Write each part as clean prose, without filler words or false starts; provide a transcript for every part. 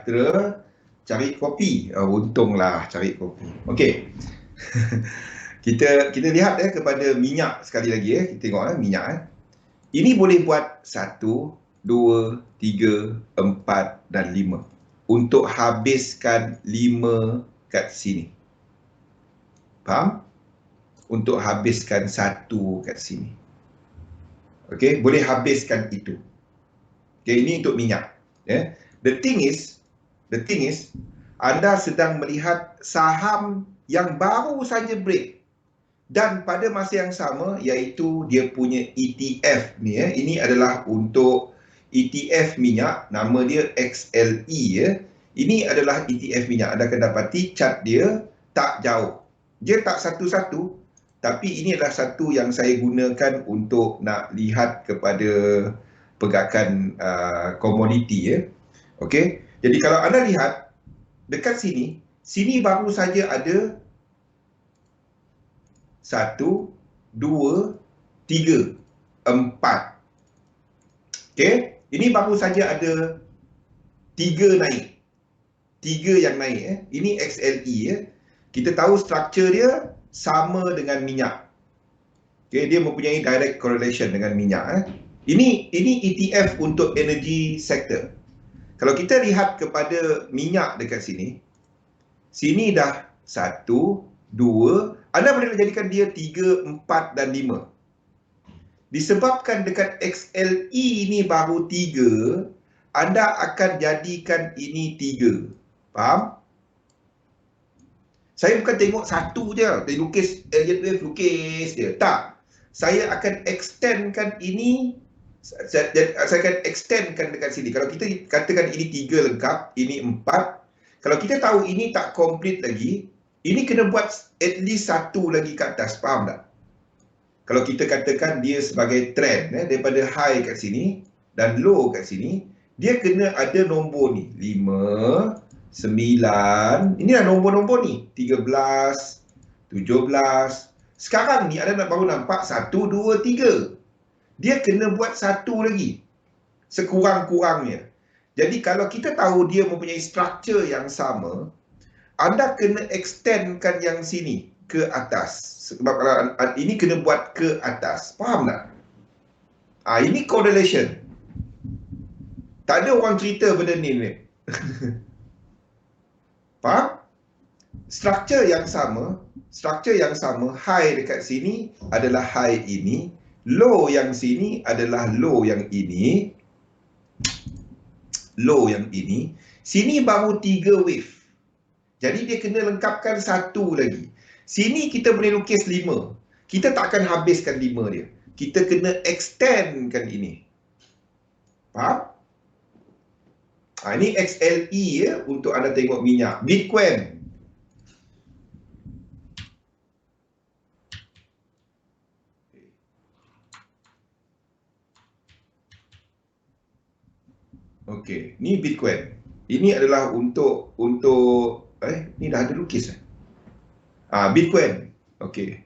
sejahtera cari kopi. Untunglah cari kopi. Okey. kita lihat kepada minyak sekali lagi kita tengok minyak Ini boleh buat 1, 2, 3, 4 dan 5 untuk habiskan 5 kat sini. Faham? Untuk habiskan 1 kat sini. Okey, boleh habiskan itu. Okey, ini untuk minyak. The thing is, anda sedang melihat saham yang baru saja break. Dan pada masa yang sama, iaitu dia punya ETF ni. Ini adalah untuk ETF minyak, nama dia XLE. Ini adalah ETF minyak. Anda akan dapati chart dia tak jauh. Dia tak satu-satu, tapi ini adalah satu yang saya gunakan untuk nak lihat kepada pergerakan komoditi. Okey. Jadi kalau anda lihat dekat sini, baru saja ada 1, 2, 3, 4. Okey, ini baru saja ada 3 naik. 3 yang naik. Ini XLE. Kita tahu struktur dia sama dengan minyak. Okey, dia mempunyai direct correlation dengan minyak. Ini ETF untuk energy sector. Kalau kita lihat kepada minyak dekat sini dah 1, 2, anda boleh jadikan dia 3, 4 dan 5. Disebabkan dekat XLE ni baru 3, anda akan jadikan ini 3. Faham? Saya bukan tengok satu je, dia lukis Elliott Wave, lukis dia. Tak. Saya akan extendkan ini, saya akan extendkan dekat sini. Kalau kita katakan ini 3 lengkap, ini 4. Kalau kita tahu ini tak complete lagi, ini kena buat at least 1 lagi kat atas, faham tak? Kalau kita katakan dia sebagai trend, daripada high kat sini dan low kat sini, dia kena ada nombor ni, 5, 9, inilah nombor-nombor ni, 13, 17. Sekarang ni anda baru nampak 1, 2, 3. Dia kena buat 1 lagi, sekurang-kurangnya. Jadi kalau kita tahu dia mempunyai struktur yang sama, anda kena extendkan yang sini ke atas. Sebab kalau ini kena buat ke atas. Faham tak? Ini correlation. Tak ada orang cerita benda ni. Faham? Struktur yang sama, high dekat sini adalah high ini, low yang sini adalah low yang ini. Sini baru 3 wave. Jadi dia kena lengkapkan 1 lagi. Sini kita boleh lukis 5. Kita tak akan habiskan 5 dia. Kita kena extendkan ini. Faham? Ini XLE untuk anda tengok minyak. Bitcoin. Okey, ni Bitcoin. Ini adalah untuk ni dah ada lukis. Bitcoin. Okey.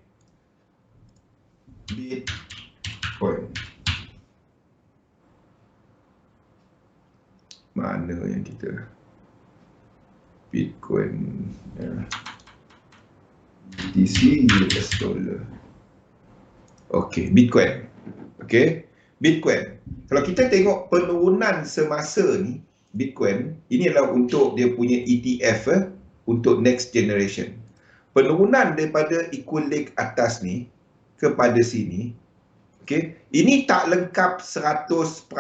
Bitcoin. Mana yang kita Bitcoin BTC US dollar. Okey, Bitcoin. Okey, Bitcoin. Kalau kita tengok penurunan semasa ni, Bitcoin, ini adalah untuk dia punya ETF untuk next generation. Penurunan daripada equal leg atas ni kepada sini, okey, ini tak lengkap 100%.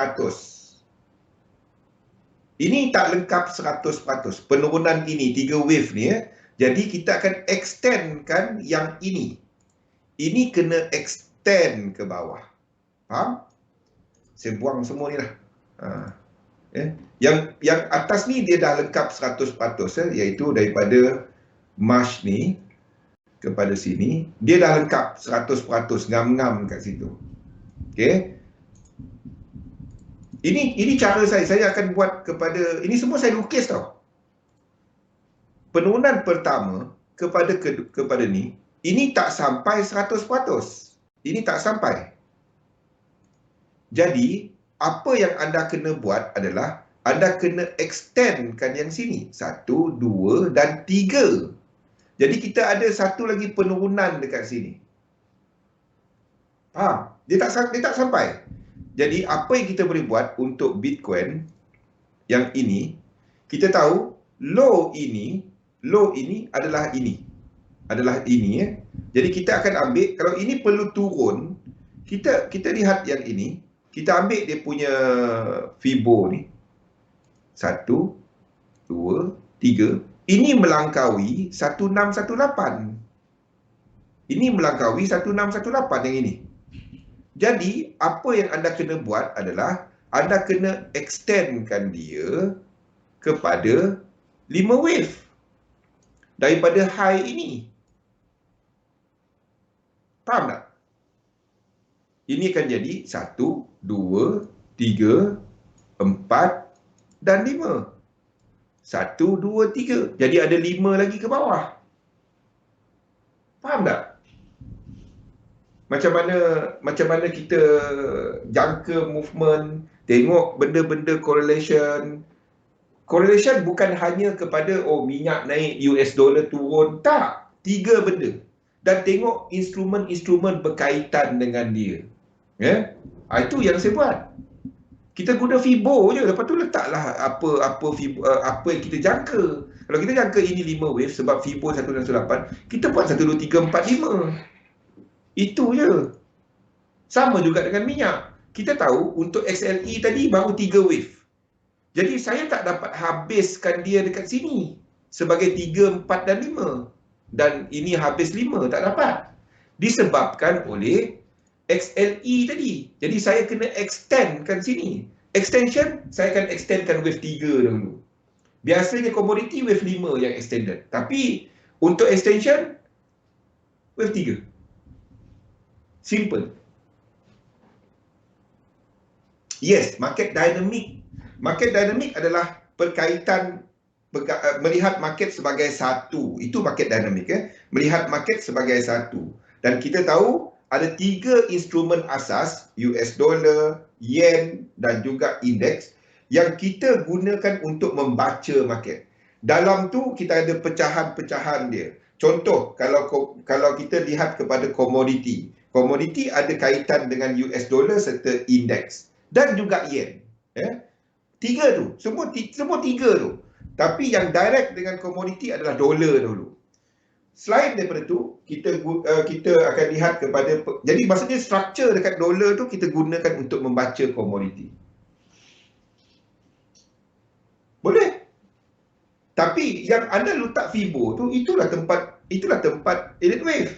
Ini tak lengkap 100%. Penurunan ini, 3 wave ni Jadi kita akan extendkan yang ini. Ini kena extend ke bawah. Faham? Saya buang semua ni lah. Yang atas ni dia dah lengkap 100%, iaitu daripada March ni kepada sini, dia dah lengkap 100%, ngam-ngam kat situ. Okey. Ini cara saya akan buat kepada, ini semua saya lukis tau. Penurunan pertama kepada ni, ini tak sampai 100%. Ini tak sampai. Jadi, apa yang anda kena buat adalah anda kena extendkan yang sini. 1, 2 dan 3. Jadi kita ada satu lagi penurunan dekat sini. Faham? Dia tak sampai. Jadi apa yang kita boleh buat untuk Bitcoin yang ini, kita tahu low ini adalah ini. Jadi kita akan ambil, kalau ini perlu turun, kita lihat yang ini, kita ambil dia punya Fibo ni. 1, 2, 3. Ini melangkaui 1618. Ini melangkaui 1618 yang ini. Jadi, apa yang anda kena buat adalah anda kena extendkan dia kepada 5 wave daripada high ini. Faham tak? Ini akan jadi 1, 2, 3, 4 dan 5. 1, 2, 3. Jadi ada 5 lagi ke bawah. Faham tak? Macam mana kita jangka movement, tengok benda-benda correlation. Correlation bukan hanya kepada minyak naik, US dollar turun. Tak. 3 benda. Dan tengok instrumen-instrumen berkaitan dengan dia. Ya? Itu yang saya buat. Kita guna Fibo je. Lepas tu letaklah apa yang kita jangka. Kalau kita jangka ini 5 wave sebab Fibo 168, kita buat 1, 2, 3, 4, 5. Itu je. Sama juga dengan minyak. Kita tahu untuk XLE tadi baru 3 wave. Jadi saya tak dapat habiskan dia dekat sini sebagai 3, 4 dan 5. Dan ini habis 5, tak dapat. Disebabkan oleh XLE tadi. Jadi saya kena extendkan sini. Extension, saya akan extendkan wave 3 dahulu. Biasanya komoditi wave 5 yang extended. Tapi untuk extension, wave 3. Simple. Yes, market dynamic. Market dynamic adalah berkaitan melihat market sebagai satu. Itu market dynamic. Melihat market sebagai satu. Dan kita tahu ada 3 instrumen asas, US dollar, yen dan juga indeks yang kita gunakan untuk membaca market. Dalam tu kita ada pecahan-pecahan dia. Contoh, kalau kita lihat kepada komoditi. Komoditi ada kaitan dengan US dollar serta indeks dan juga yen. 3 tu, semua 3 tu. Tapi yang direct dengan komoditi adalah dolar dulu. Selain daripada tu, kita akan lihat kepada, jadi maksudnya struktur dekat dolar tu kita gunakan untuk membaca komoditi. Boleh. Tapi yang anda letak Fibo tu, itulah tempat elite wave.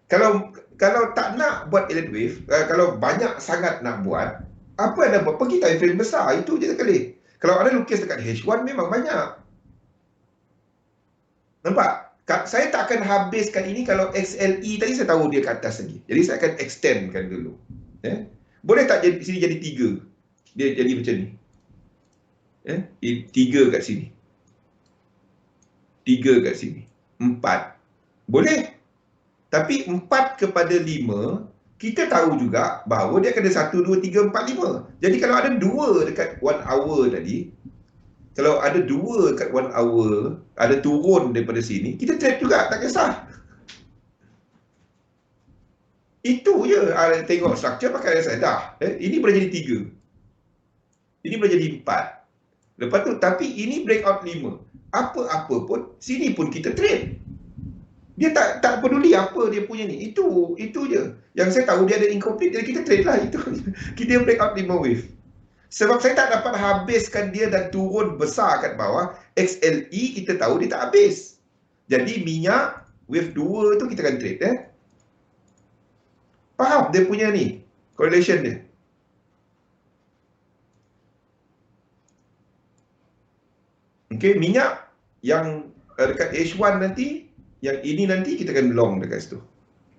Kalau tak nak buat elite wave, kalau banyak sangat nak buat, apa anda buat? Pergi time frame besar, itu je sekali. Kalau anda lukis dekat H1 memang banyak. Nampak? Saya tak akan habiskan ini kalau XLE tadi saya tahu dia ke atas lagi. Jadi saya akan extendkan dulu. Boleh tak sini jadi 3? Dia jadi macam ni. 3 kat sini. 3 kat sini. 4. Boleh. Tapi 4 kepada 5, kita tahu juga bahawa dia akan ada 1, 2, 3, 4, 5. Jadi kalau ada 2 dekat 1 hour tadi, kalau ada 2 dekat 1 hour, ada turun daripada sini, kita trade juga, tak kisah. Itu je. Tengok structure pakai RSI. Dah. Ini boleh jadi 3. Ini boleh jadi 4. Lepas tu, tapi ini breakout 5. Apa-apa pun, sini pun kita trade. Dia tak peduli apa dia punya ni. Itu je. Yang saya tahu dia ada incomplete, jadi kita trade lah. Itu kita breakout 5 wave. Sebab saya tak dapat habiskan dia dan turun besar kat bawah. XLE kita tahu dia tak habis. Jadi minyak wave 2 tu kita akan trade. Faham dia punya ni correlation dia. Okay, minyak yang dekat H1 nanti, yang ini nanti kita akan long dekat situ.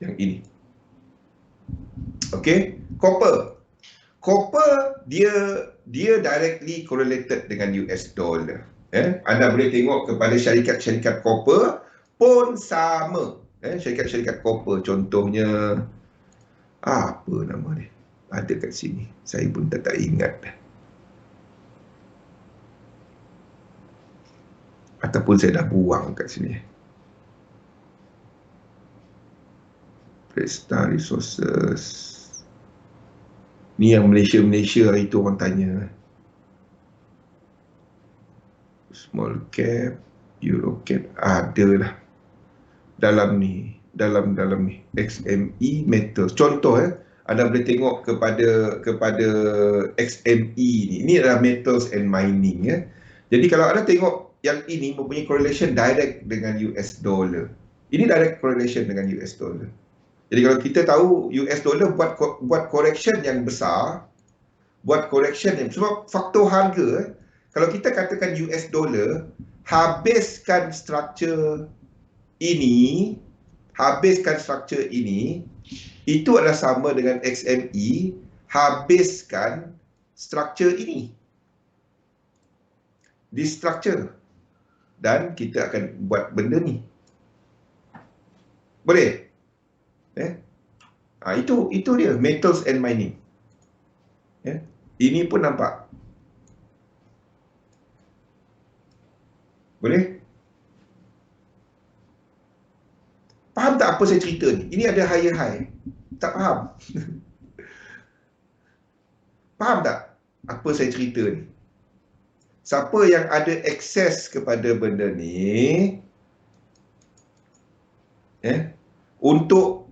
Yang ini. Okay, copper. Copper dia directly correlated dengan US dollar. Anda boleh tengok kepada syarikat-syarikat copper pun sama. Syarikat-syarikat copper contohnya apa nama dia? Ada kat sini. Saya pun tak ingat. Ataupun saya dah buang kat sini. Presta Resources. Ni yang Malaysia hari tu orang tanya. Small cap, Eurocap, ada lah. Dalam ni, dalam ni. XME Metals. Contoh anda boleh tengok kepada XME ni. Ini adalah Metals and Mining Jadi kalau anda tengok yang ini mempunyai correlation direct dengan US dollar. Ini direct correlation dengan US dollar. Jadi kalau kita tahu US dollar buat correction yang besar, buat correction yang sebab faktor harga kalau kita katakan US dollar habiskan struktur ini, itu adalah sama dengan XME habiskan struktur ini. Di struktur. Dan kita akan buat benda ni. Boleh? Itu dia, Metals and Mining. Ini pun nampak. Boleh? Faham tak apa saya cerita ni? Ini ada higher high. Tak faham? Faham tak apa saya cerita ni? Siapa yang ada akses kepada benda ni, untuk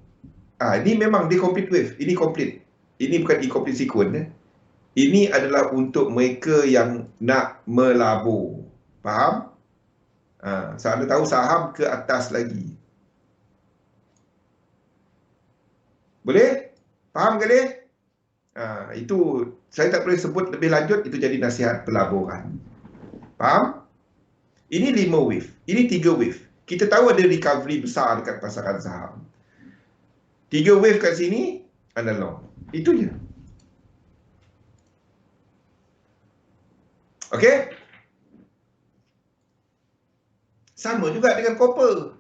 ini memang dia complete wave. Ini complete. Ini bukan incomplete sequence. Ini adalah untuk mereka yang nak melabur. Faham? Anda tahu saham ke atas lagi. Boleh? Faham ke dia? Itu saya tak boleh sebut lebih lanjut, itu jadi nasihat pelaburan. Faham? Ini 5 wave. Ini 3 wave. Kita tahu ada recovery besar dekat pasaran saham. 3 wave kat sini, anda long. Itu je. Okey? Sama juga dengan copper.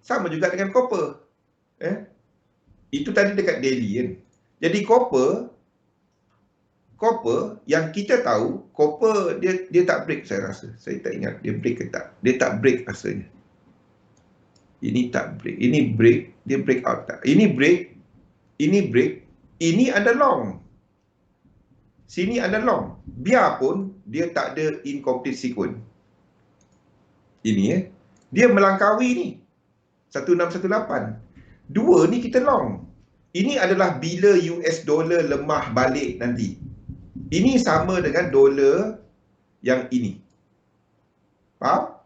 Sama juga dengan copper. Itu tadi dekat daily kan. Jadi copper yang kita tahu, copper dia tak break saya rasa. Saya tak ingat dia break ke tak. Dia tak break rasanya. Ini tak break. Ini break, dia break out tak. Ini break, ini ada long. Sini ada long. Biarpun dia tak ada incomplete sequence. Ini dia melangkaui ni. 1618. 2 ni kita long. Ini adalah bila US dollar lemah balik nanti. Ini sama dengan dolar yang ini. Faham?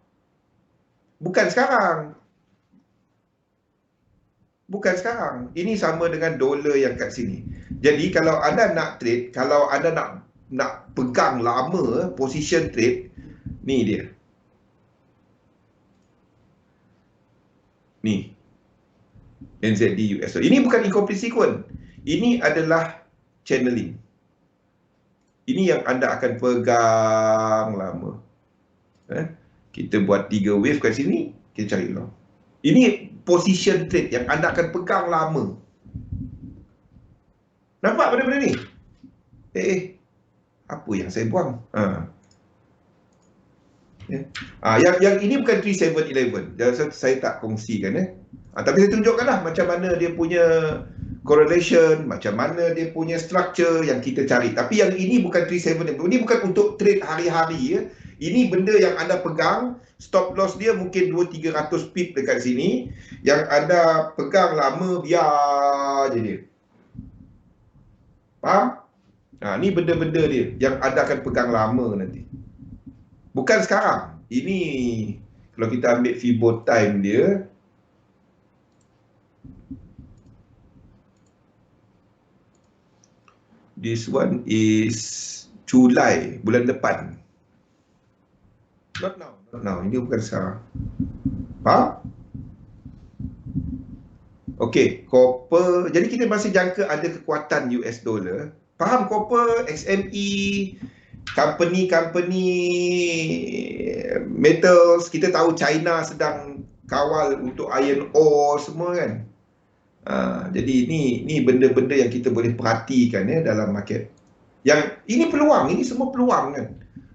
Bukan sekarang. Bukan sekarang. Ini sama dengan dolar yang kat sini. Jadi kalau anda nak trade, kalau anda nak pegang lama position trade, ni dia. Ni. NZD US. Ini bukan incomplete sequence. Ini adalah channeling. Ini yang anda akan pegang lama. Kita buat 3 wave kat sini, kita cari long. Ini position trade yang anda akan pegang lama. Nampak benda-benda ni? Apa yang saya buang? Yang ini bukan 3711. Saya tak kongsikan tapi saya tunjukkanlah macam mana dia punya correlation, macam mana dia punya structure yang kita cari. Tapi yang ini bukan 3711. Ini bukan untuk trade hari-hari Ini benda yang anda pegang, stop loss dia mungkin 200-300 pip dekat sini. Yang anda pegang lama, biar je dia. Faham? Ni benda-benda dia yang anda akan pegang lama nanti. Bukan sekarang. Ini kalau kita ambil Fibo time dia, this one is Julai bulan depan. Not now. Ini bukan sekarang. Faham? Okey, copper. Jadi kita masih jangka ada kekuatan US dollar. Faham copper, XME, company metals. Kita tahu China sedang kawal untuk iron ore semua kan. Jadi ni benda-benda yang kita boleh perhatikan dalam market. Yang ini peluang, ini semua peluang kan.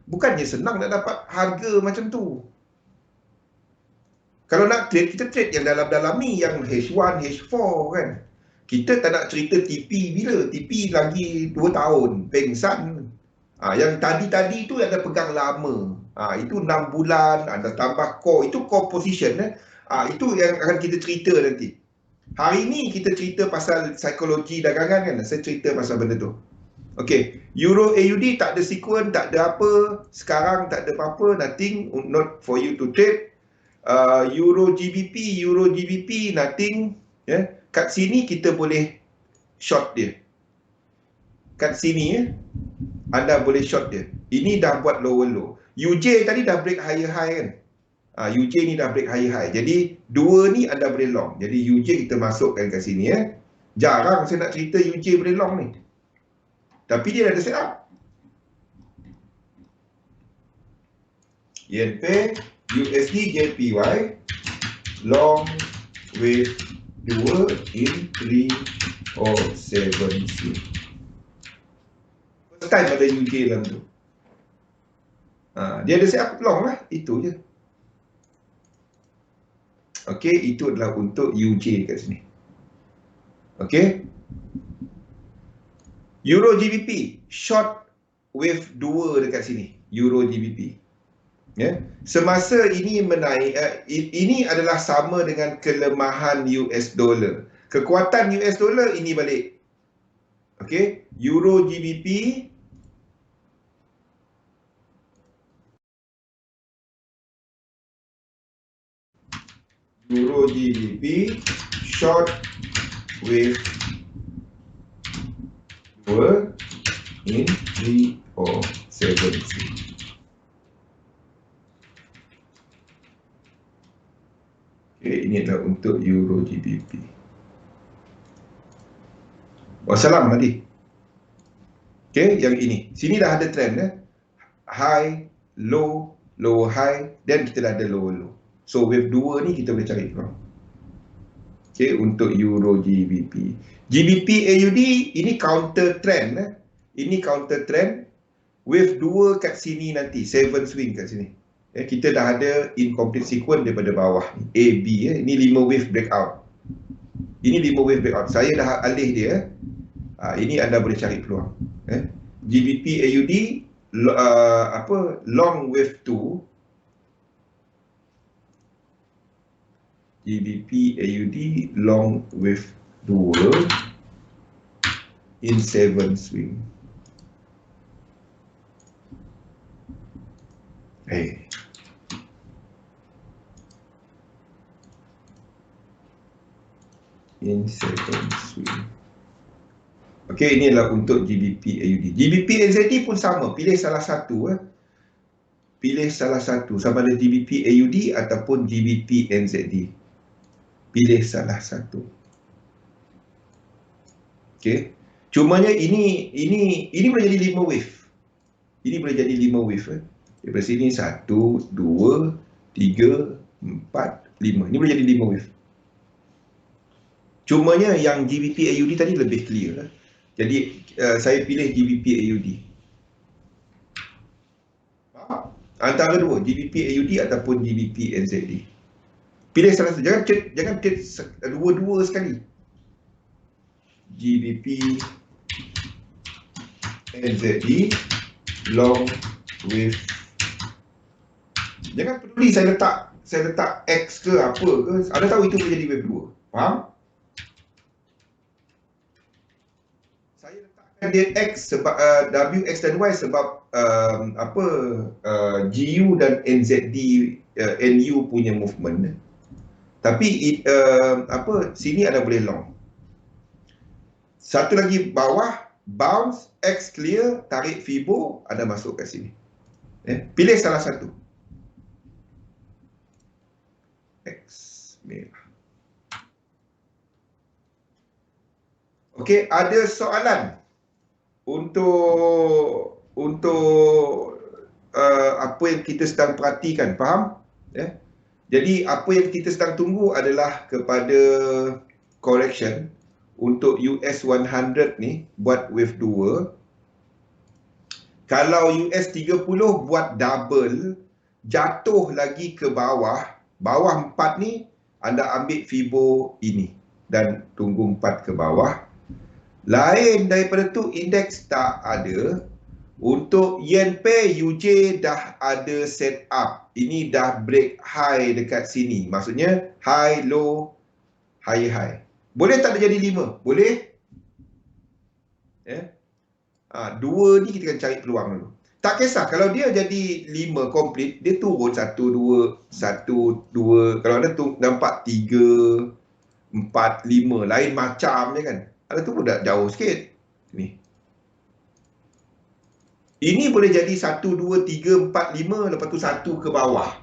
Bukannya senang nak dapat harga macam tu. Kalau nak trade, kita trade yang dalam-dalam ni, yang H1, H4 kan. Kita tak nak cerita TP bila. TP lagi 2 tahun, pengsan. Yang tadi-tadi tu ada pegang lama. Itu 6 bulan, ada tambah core. Itu core position. Itu yang akan kita cerita nanti. Hari ni kita cerita pasal psikologi dagangan kan. Saya cerita pasal benda tu. Okay, Euro AUD tak ada sequence, tak ada apa. Sekarang tak ada apa-apa, nothing, not for you to trade. Euro GBP, nothing. Kat sini kita boleh short dia. Kat sini anda boleh short dia. Ini dah buat lower low. UJ tadi dah break higher high kan. UJ ni dah break higher high. Jadi dua ni anda boleh long. Jadi UJ kita masukkan kat sini Jarang saya nak cerita UJ boleh long ni. Tapi dia ada setup. YNP, USD, JPY, long with 2 in 3 or 7 swing. First time ada UJ dalam tu. Dia ada setup long lah. Itu je. Okey, itu adalah untuk UJ kat sini. Okey. Euro GBP, short wave 2 dekat sini. Euro GBP. Semasa ini menaik, ini adalah sama dengan kelemahan US dollar. Kekuatan US dollar ini balik. Okey, Euro GBP short wave 2 in 3 or 7. Okay, ini adalah untuk Euro GBP. Wassalam tadi. Okay, yang ini. Sini dah ada trend high, low, lower high, dan kita dah ada lower low. So wave 2 ni kita boleh cari peluang. Okay, untuk Euro GBP. GBP AUD ini counter trend. Ini counter trend. Wave 2 kat sini nanti, 7 swing kat sini. Kita dah ada incomplete sequence daripada bawah ni. A, B. Ini 5 wave breakout. Ini 5 wave breakout. Saya dah alih dia. Ini anda boleh cari peluang. GBP AUD long wave 2. GBP AUD long wave 2 in 7 swing. In 7 swing. Okey, ini adalah untuk GBP AUD. GBP NZD pun sama, pilih salah satu. Pilih salah satu, sama ada GBP AUD ataupun GBP NZD. Pilih salah satu. Okey. Cumanya ini boleh jadi 5 wave. Ini boleh jadi 5 wave. Daripada sini 1, 2, 3, 4, 5. Ini boleh jadi 5 wave. Cumanya yang GBP AUD tadi lebih clear. Jadi saya pilih GBP AUD. Antara dua, GBP AUD ataupun GBP NZD. Pilih salah satu. Jangan trade dua-dua sekali. GBP NZD long with. Jangan peduli saya letak X ke apa ke. Anda tahu itu boleh jadi wave 2. Faham? Saya letakkan dia X sebab W, X dan Y sebab GU dan NZD NU punya movement. Tapi sini ada boleh long. Satu lagi bawah, bounce, X clear, tarik Fibo, ada masuk kat sini. Pilih salah satu. X merah. Okey, ada soalan untuk apa yang kita sedang perhatikan, faham? Jadi apa yang kita sedang tunggu adalah kepada correction untuk US 100 ni buat wave 2. Kalau US 30 buat double, jatuh lagi ke bawah, Bawah 4 ni, anda ambil Fibo ini. Dan tunggu 4 ke bawah. Lain daripada tu, indeks tak ada. Untuk yen pair UJ dah ada set up. Ini dah break high dekat sini. Maksudnya high, low, high, high. Boleh tak dia jadi 5? Boleh. Dua ni kita akan cari peluang dulu. Tak kisah kalau dia jadi 5 complete, dia turun 1, 2, 1, 2. Kalau anda nampak 3, 4, 5 lain macam je kan. Ada tu pun dah jauh sikit. Ini boleh jadi 1, 2, 3, 4, 5, lepas tu 1 ke bawah.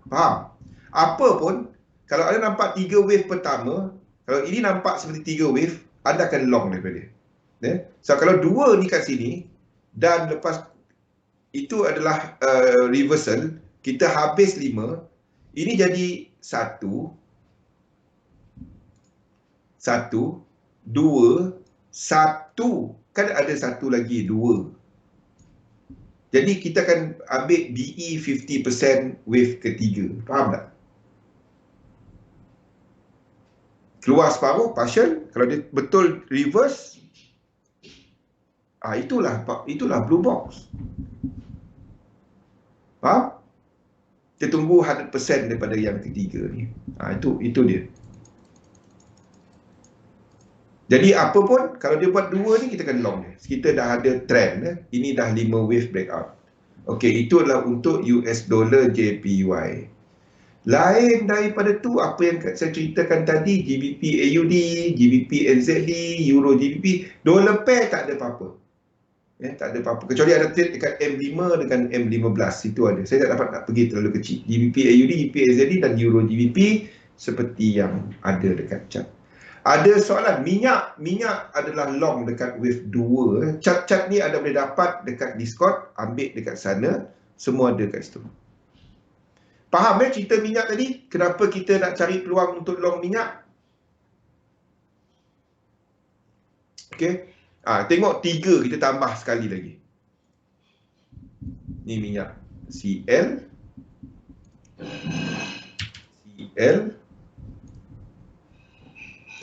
Faham? Apa pun, kalau anda nampak 3 wave pertama, kalau ini nampak seperti 3 wave, anda akan long daripada dia. So kalau 2 ni kat sini, dan lepas itu adalah reversal, kita habis 5, ini jadi 1, 1, 2, 1, kan ada 1 lagi, 2. Jadi kita akan ambil BE 50% wave ketiga. Faham tak? Keluar separuh, partial. Kalau dia betul reverse, itulah blue box. Faham? Kita tunggu 100% daripada yang ketiga ni. Itu dia. Jadi apa pun, kalau dia buat 2 ni, kita akan long dia. Kita dah ada trend. Ini dah 5 wave breakout. Okey, itu adalah untuk US dollar JPY. Lain daripada tu, apa yang saya ceritakan tadi, GBP AUD, GBP NZD, Euro GBP, dollar pair tak ada apa-apa. Tak ada apa-apa. Kecuali ada trade dekat M5 dengan M15. Itu ada. Saya tak dapat nak pergi terlalu kecil. GBP AUD, GBP NZD dan Euro GBP seperti yang ada dekat chart. Ada soalan, minyak adalah long dekat wave 2. Chart-chart ni ada boleh dapat dekat Discord, ambil dekat sana, semua ada kat situ. Faham cerita minyak tadi? Kenapa kita nak cari peluang untuk long minyak? Okey. Tengok 3 kita tambah sekali lagi. Ni minyak CL,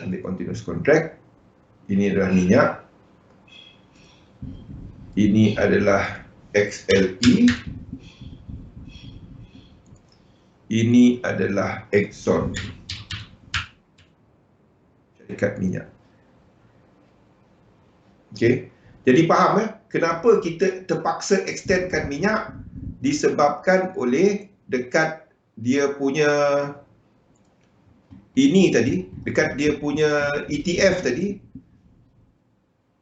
ambil continuous contract. Ini adalah minyak. Ini adalah XLE. Ini adalah Exxon. Syarikat minyak. Okey. Jadi faham kenapa kita terpaksa extendkan minyak? Disebabkan oleh dekat dia punya ini tadi, dekat dia punya ETF tadi,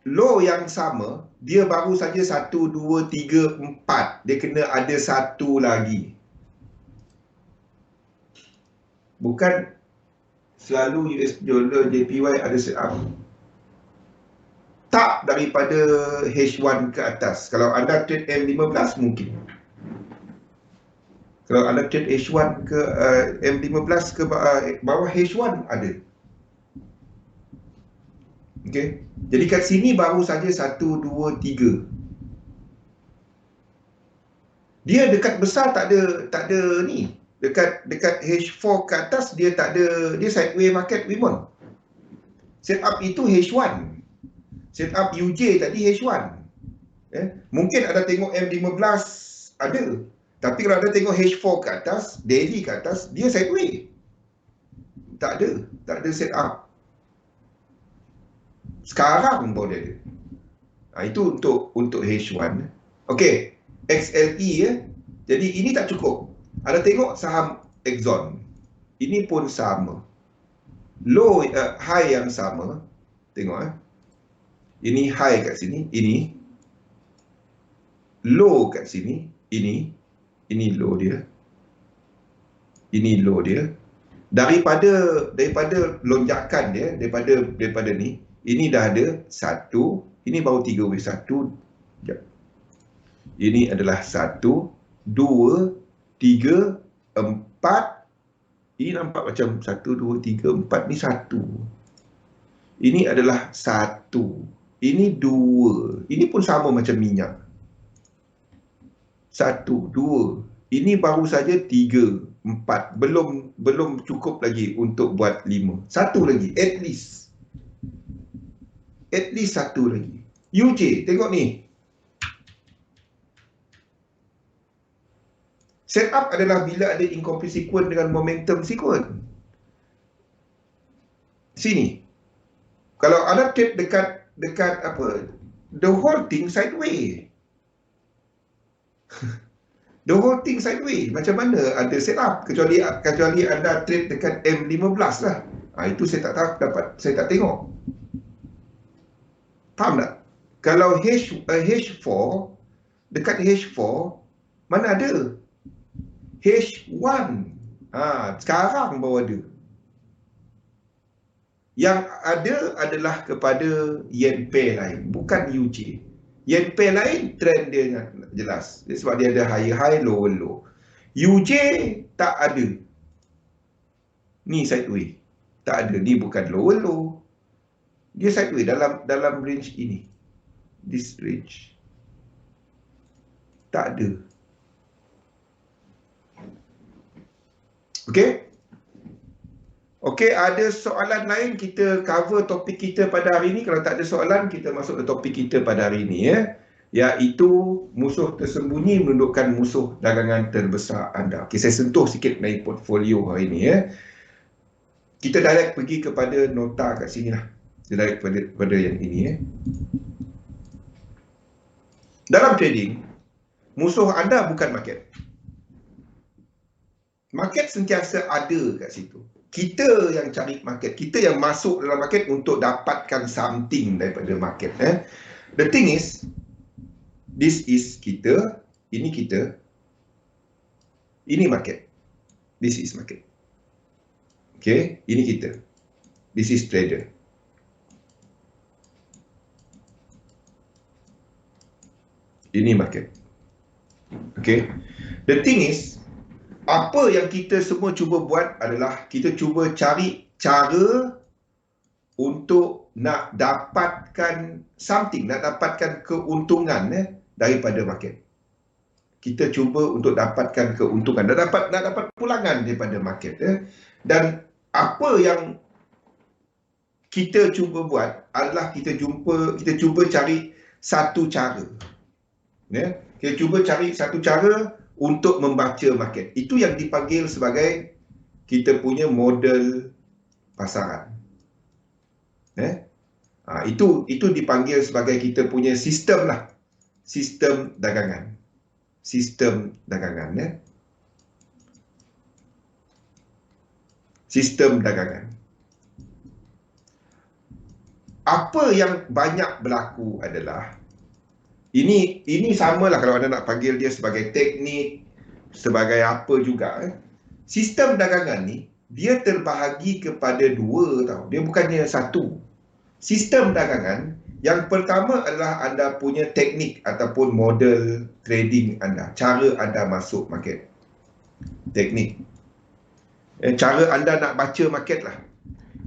low yang sama, dia baru saja 1, 2, 3, 4. Dia kena ada 1 lagi. Bukan selalu US dollar JPY ada setup. Tak daripada H1 ke atas. Kalau anda trade M15 mungkin. Kalau anda trade H1 ke M15 ke bawah H1 ada. Okey. Jadi kat sini baru saja 1, 2, 3. Dia dekat besar tak ada ni. Dekat H4 ke atas dia tak ada, dia sideways market women. Setup itu H1. Setup UJ tadi H1. Mungkin ada tengok M15 ada. Tapi kalau ada tengok H4 ke atas, daily ke atas, dia sideways. Tak ada setup. Sekarang baru dia ada. Itu untuk H1. Okey, XLE Jadi ini tak cukup. Ada tengok saham Exxon. Ini pun sama. Low, high yang sama. Tengok Ini high kat sini, ini. Low kat sini, ini. Ini low dia. Ini low dia. Daripada lonjakan dia, daripada ni, ini dah ada 1, ini baru 3 wave 1. Ini adalah 1, 2, 3, 4. Ini nampak macam 1, 2, 3, 4 ni 1. Ini adalah 1. Ini 2. Ini pun sama macam minyak. 1, 2. Ini baru saja 3. 4. Belum cukup lagi untuk buat 5. Satu lagi, at least satu lagi. UJ, tengok ni. Setup adalah bila ada incomplete sequence dengan momentum sequence. Sini. Kalau ada trade dekat apa, the whole thing sideways. The whole thing sideways. Macam mana ada setup? Kecuali anda trade dekat M15 lah. Itu saya tak tengok. Faham tak? Kalau H4, dekat H4, mana ada? H1. Sekarang baru ada. Yang ada adalah kepada yen pair lain, bukan UJ. Yen pair lain trend dia jelas. Sebab dia ada high, low. UJ tak ada. Ni sideways. Tak ada. Ni bukan low. Dia sideways dalam range ini. This range. Tak ada. Okey, ada soalan lain, kita cover topik kita pada hari ini. Kalau tak ada soalan, kita masuk ke topik kita pada hari ini, iaitu musuh tersembunyi menundukkan musuh dagangan terbesar anda. Okey, saya sentuh sikit mengenai portfolio hari ini, Kita direct pergi kepada nota kat sini lah. Kita direct kepada yang ini, Dalam trading, musuh anda bukan market. Market sentiasa ada kat situ. Kita yang cari market, kita yang masuk dalam market untuk dapatkan something daripada market. The thing is, this is kita, ini kita, ini market, this is market. Okay, ini kita, this is trader. Ini market. Okay, the thing is, apa yang kita semua cuba buat adalah kita cuba cari cara untuk nak dapatkan something, nak dapatkan keuntungan daripada market. Kita cuba untuk dapatkan keuntungan, nak dapat pulangan daripada market. Dan apa yang kita cuba buat adalah kita cuba cari satu cara. Kita cuba cari satu cara untuk membaca market. Itu yang dipanggil sebagai kita punya model pasaran. Itu dipanggil sebagai kita punya sistem lah. Sistem dagangan. Sistem dagangan. Sistem dagangan. Apa yang banyak berlaku adalah ini samalah kalau anda nak panggil dia sebagai teknik, sebagai apa juga. Sistem dagangan ni, dia terbahagi kepada dua tau. Dia bukannya satu. Sistem dagangan, yang pertama adalah anda punya teknik ataupun model trading anda. Cara anda masuk market. Teknik. Cara anda nak baca market lah.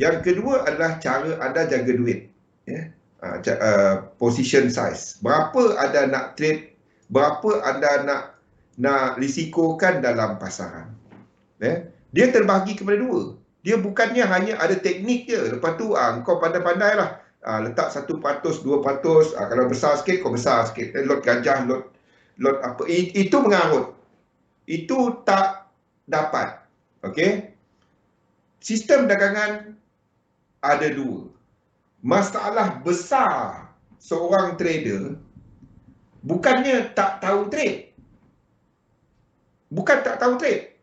Yang kedua adalah cara anda jaga duit. Position size. Berapa anda nak trade, berapa anda nak risikokan dalam pasaran. Dia terbahagi kepada dua. Dia bukannya hanya ada teknik je. Lepas tu kau pandai-pandai lah. Letak 1%, 2%. Kalau besar sikit, kau besar sikit. Lot gajah, lot apa. Itu mengarut. Itu tak dapat. Okey. Sistem dagangan ada dua. Masalah besar seorang trader bukannya tak tahu trade. Bukan tak tahu trade.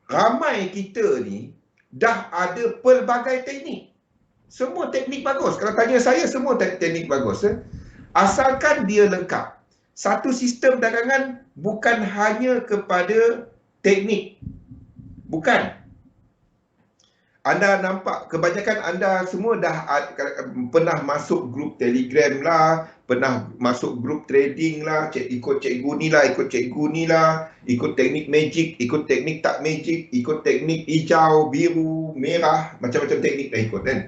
Ramai kita ni dah ada pelbagai teknik. Semua teknik bagus. Kalau tanya saya, semua teknik bagus. Asalkan dia lengkap. Satu sistem dagangan bukan hanya kepada teknik. Bukan. Anda nampak, kebanyakan anda semua dah pernah masuk grup Telegram lah, pernah masuk grup trading lah, ikut cikgu ni lah, ikut teknik magic, ikut teknik tak magic, ikut teknik hijau, biru, merah, macam-macam teknik dah ikut kan.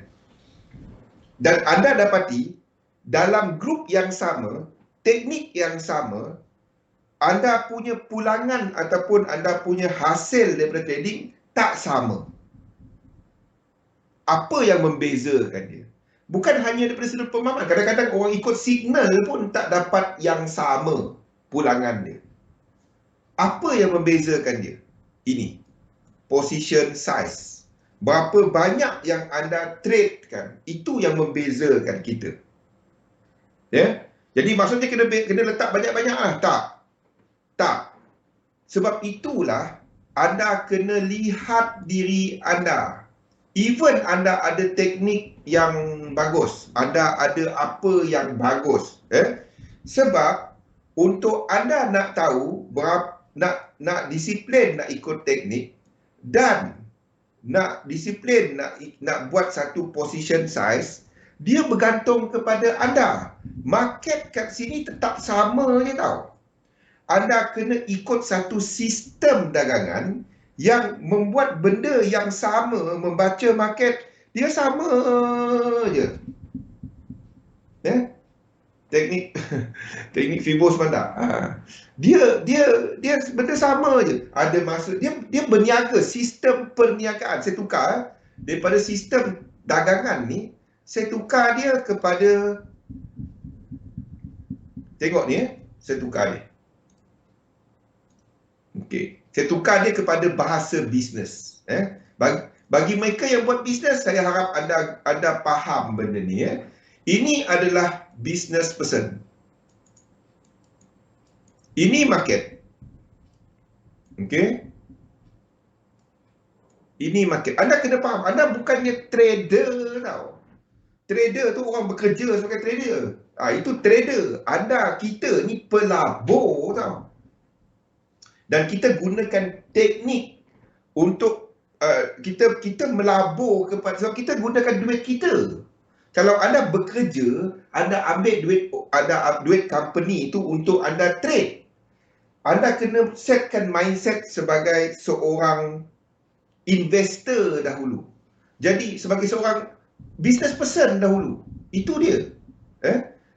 Dan anda dapati, dalam grup yang sama, teknik yang sama, anda punya pulangan ataupun anda punya hasil daripada trading tak sama. Apa yang membezakan dia? Bukan hanya daripada sudut pemahaman. Kadang-kadang orang ikut signal pun tak dapat yang sama pulangan dia. Apa yang membezakan dia? Ini, position size. Berapa banyak yang anda trade kan, itu yang membezakan kita. Ya? Jadi maksudnya kena letak banyak-banyak lah. Tak. Sebab itulah anda kena lihat diri anda. Even anda ada teknik yang bagus, anda ada apa yang bagus, sebab untuk anda nak tahu berapa, nak disiplin nak ikut teknik dan nak disiplin nak buat satu position size, dia bergantung kepada anda. Market kat sini tetap sama je tau. Anda kena ikut satu sistem dagangan yang membuat benda yang sama, membaca market, dia sama je. Teknik teknik Fibo semata. Dia benda sama je. Ada masa dia berniaga, sistem perniagaan. Saya tukar daripada sistem dagangan ni, saya tukar dia kepada, tengok ni, saya tukar dia. Okey, saya tukar dia kepada bahasa bisnes. Bagi mereka yang buat bisnes, saya harap anda faham benda ni. Ini adalah business person. Ini market. Okey. Ini market. Anda kena faham, anda bukannya trader tau. Trader tu orang bekerja sebagai trader. Itu trader. Kita ni pelabur tau. Dan kita gunakan teknik untuk kita melabur kepada, sebab kita gunakan duit kita. Kalau anda bekerja, anda ambil duit company itu untuk anda trade. Anda kena setkan mindset sebagai seorang investor dahulu. Jadi sebagai seorang business person dahulu. Itu dia.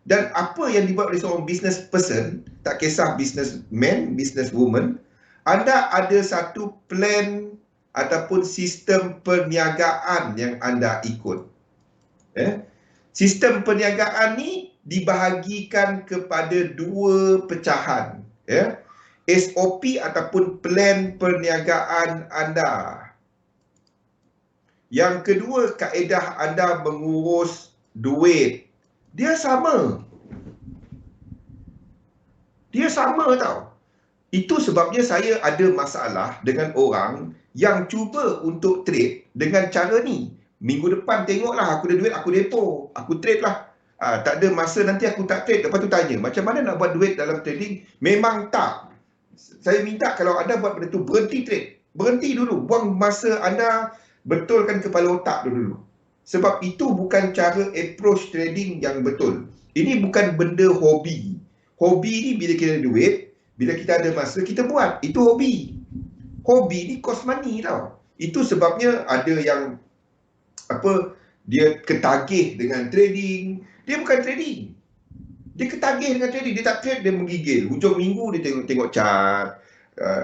Dan apa yang dibuat oleh seorang business person, tak kisah businessman, businesswoman, anda ada satu plan ataupun sistem perniagaan yang anda ikut. Sistem perniagaan ni dibahagikan kepada dua pecahan. SOP ataupun plan perniagaan anda. Yang kedua, kaedah anda mengurus duit. Dia sama. Dia sama tau. Itu sebabnya saya ada masalah dengan orang yang cuba untuk trade dengan cara ni. Minggu depan tengoklah, aku ada duit, aku depo, aku trade lah. Tak ada masa nanti aku tak trade. Lepas tu tanya, macam mana nak buat duit dalam trading? Memang tak. Saya minta kalau anda buat benda tu, berhenti trade. Berhenti dulu. Buang masa anda, betulkan kepala otak dulu. Sebab itu bukan cara approach trading yang betul. Ini bukan benda hobi. Hobi ni bila kita ada duit, bila kita ada masa, kita buat. Itu hobi. Hobi ni cost money tau. Itu sebabnya ada yang dia ketagih dengan trading. Dia bukan trading. Dia ketagih dengan trading. Dia tak trade, dia menggigil. Hujung minggu dia tengok chart.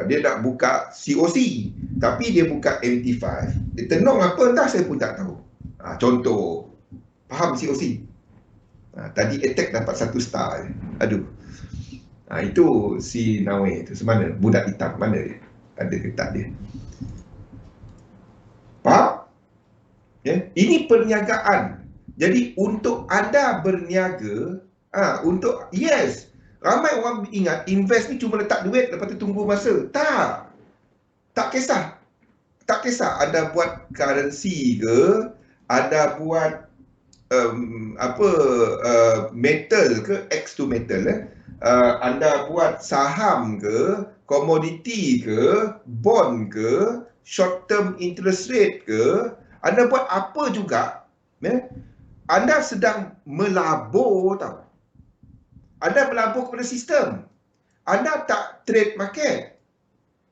Dia nak buka COC. Tapi dia buka MT5. Dia tenung apa entah, saya pun tak tahu. Contoh, faham COC? Tadi attack dapat 1 star. Aduh. Itu si Nawe tu. Semana? Budak hitam. Mana dia? Ada ke tak dia? Faham? Ini perniagaan. Jadi untuk anda berniaga, yes, ramai orang ingat invest ni cuma letak duit lepas tu tunggu masa. Tak kisah. Tak kisah anda buat currency ke, anda buat metal ke, X to metal, anda buat saham ke, komoditi ke, bond ke, short term interest rate ke, anda buat apa juga, anda sedang melabur tau. Anda melabur kepada sistem. Anda tak trade market.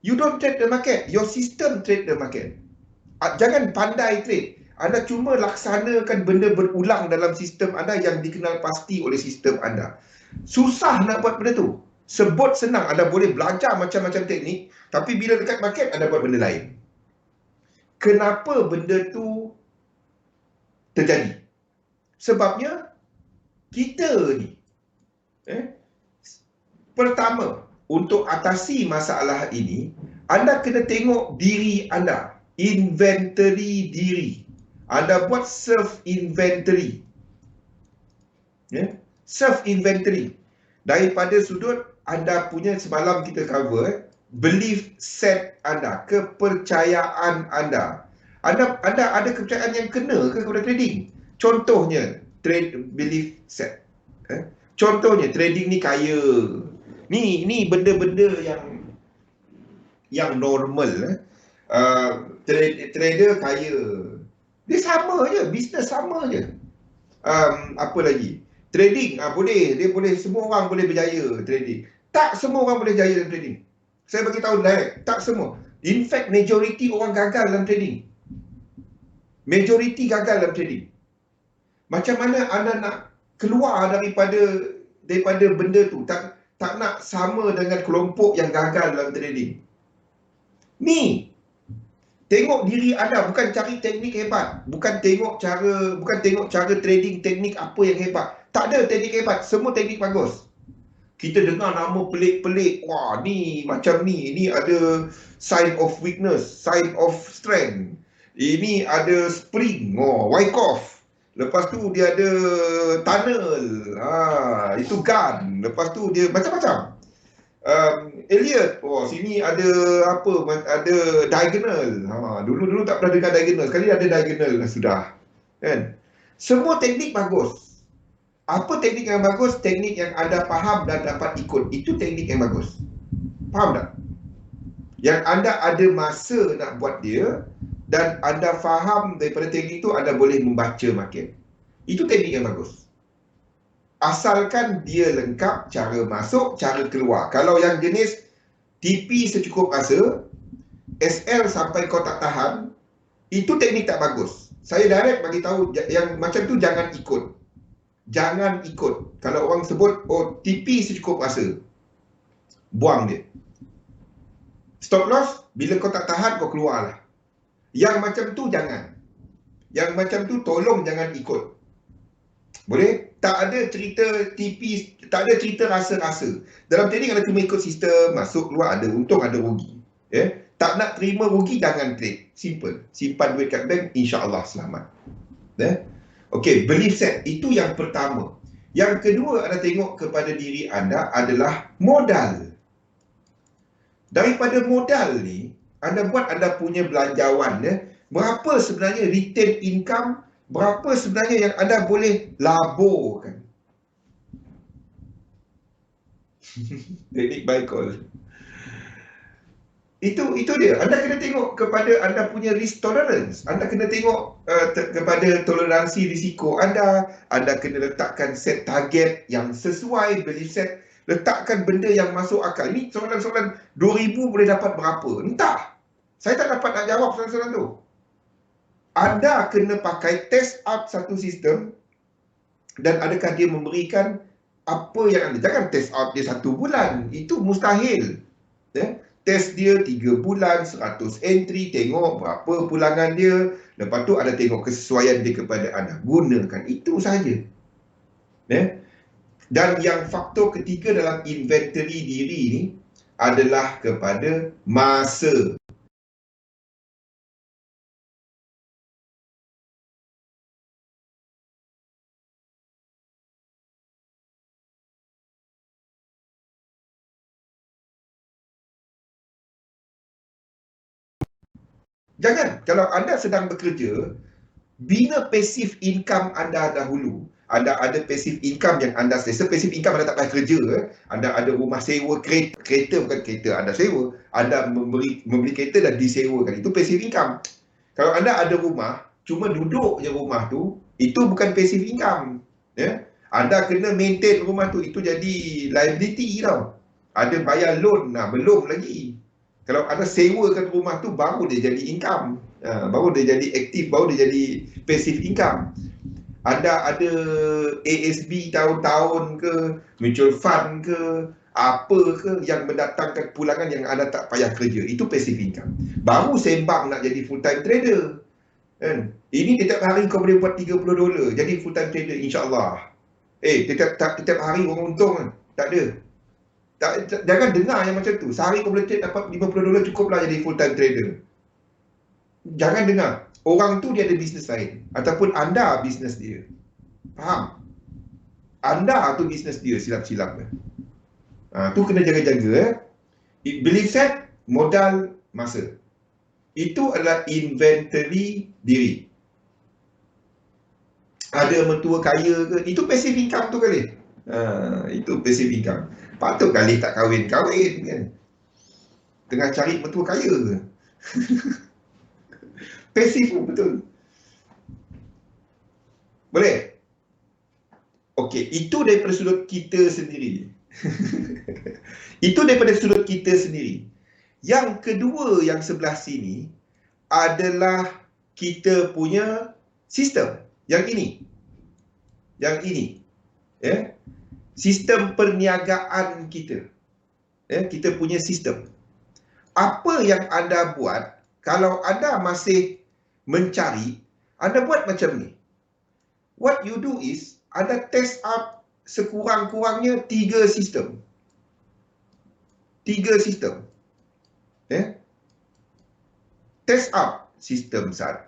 You don't trade the market. Your system trade the market. Jangan pandai trade. Anda cuma laksanakan benda berulang dalam sistem anda yang dikenal pasti oleh sistem anda. Susah nak buat benda tu. Sebut senang, anda boleh belajar macam-macam teknik, tapi bila dekat market, anda buat benda lain. Kenapa benda tu terjadi? Sebabnya, kita ni, pertama, untuk atasi masalah ini, anda kena tengok diri anda. Inventory diri. Anda buat self-inventory. Self-inventory. Daripada sudut anda punya, semalam kita cover, belief set anda, kepercayaan anda. Anda ada kepercayaan yang kena ke kepada trading? Contohnya, belief set. Contohnya, trading ni kaya. Ni benda-benda yang normal. Trader kaya. Dia sama je, bisnes sama je. Apa lagi? Trading, boleh. Dia boleh, semua orang boleh berjaya trading. Tak semua orang boleh berjaya dalam trading. Saya bagi tahu direct, tak semua. In fact, majority orang gagal dalam trading. Majority gagal dalam trading. Macam mana anda nak keluar daripada benda tu? Tak nak sama dengan kelompok yang gagal dalam trading. Ni, tengok diri anda, bukan cari teknik hebat, bukan tengok cara trading, teknik apa yang hebat. Tak ada teknik hebat, semua teknik bagus. Kita dengar nama pelik-pelik, wah ni macam ni ada sign of weakness, sign of strength. Ini ada spring, Wyckoff. Lepas tu dia ada tunnel, itu gun. Lepas tu dia macam-macam. Elliot, sini ada apa, ada diagonal. Dulu tak pernah dengar diagonal, sekali ada diagonal sudah. Kan? Semua teknik bagus. Apa teknik yang bagus? Teknik yang anda faham dan dapat ikut. Itu teknik yang bagus. Faham tak? Yang anda ada masa nak buat dia, dan anda faham daripada teknik itu, anda boleh membaca market. Itu teknik yang bagus. Asalkan dia lengkap cara masuk, cara keluar. Kalau yang jenis TP secukup rasa, SL sampai kau tak tahan, itu teknik tak bagus. Saya direct bagi tahu yang macam tu jangan ikut. Jangan ikut. Kalau orang sebut, TP secukup rasa, buang dia. Stop loss, bila kau tak tahan, kau keluarlah. Yang macam tu jangan. Yang macam tu tolong jangan ikut. Boleh? Tak ada cerita TP, tak ada cerita rasa-rasa. Dalam trading ada cuma ikut sistem, masuk keluar, ada untung ada rugi. Tak nak terima rugi, jangan trade. Simple. Simpan duit kat bank, insya-Allah selamat. Okey, belief set itu yang pertama. Yang kedua, anda tengok kepada diri anda adalah modal. Daripada modal ni, anda buat anda punya belanjawan, berapa sebenarnya return income, berapa sebenarnya yang anda boleh laburkan. Teknik buy call. Itu dia. Anda kena tengok kepada anda punya risk tolerance. Anda kena tengok kepada toleransi risiko anda. Anda kena letakkan set target yang sesuai, belief set. Letakkan benda yang masuk akal. Ini soalan-soalan 2,000 boleh dapat berapa? Entah. Saya tak dapat nak jawab soalan-soalan tu. Anda kena pakai test out satu sistem, dan adakah dia memberikan apa yang anda. Jangan test out dia 1 bulan. Itu mustahil. Test dia 3 bulan, 100 entry, tengok berapa pulangan dia. Lepas tu ada tengok kesesuaian dia kepada anda. Gunakan. Itu sahaja. Dan yang faktor ketiga dalam inventory diri ni adalah kepada masa. Jangan. Kalau anda sedang bekerja, bina passive income anda dahulu. Anda ada passive income yang anda selesa. Passive income anda tak payah kerja. Anda ada rumah sewa, kereta bukan kereta anda sewa. Anda membeli kereta dan disewakan. Itu passive income. Kalau anda ada rumah, cuma duduk je rumah tu, itu bukan passive income. Anda kena maintain rumah tu. Itu jadi liability tau. Ada bayar loan, belum lagi. Kalau anda sewakan rumah tu, baru dia jadi income. Baru dia jadi aktif, baru dia jadi passive income. Anda ada ASB tahun-tahun ke, mutual fund ke, Apa ke yang mendatangkan pulangan yang anda tak payah kerja? Itu passive income. Baru sembang nak jadi full time trader. Kan? Ini setiap hari kau boleh buat $30. Jadi full time trader insya-Allah. Setiap hari orang untung kan? Tak ada. Jangan dengar yang macam tu. Sehari kau boleh trade dapat $50 cukuplah jadi full time trader. Jangan dengar. Orang tu dia ada bisnes lain. Ataupun anda bisnes dia. Faham? Anda tu bisnes dia silap-silap. Tu kena jaga-jaga. Belief set, modal, masa. Itu adalah inventory diri. Ada mentua kaya ke? Itu passive income tu kali. Itu passive income. Patut kali tak kahwin-kahwin kan. Tengah cari mentua kaya ke? Passive pun betul. Boleh? Okey, itu daripada sudut kita sendiri. Itu daripada sudut kita sendiri. Yang kedua yang sebelah sini adalah kita punya sistem. Yang ini. Yang ini. Ya. Sistem perniagaan kita. Ya, kita punya sistem. Apa yang anda buat kalau anda masih mencari, anda buat macam ni. What you do is anda test up sekurang-kurangnya 3 sistem. 3 sistem. Ya. Test up sistem 1,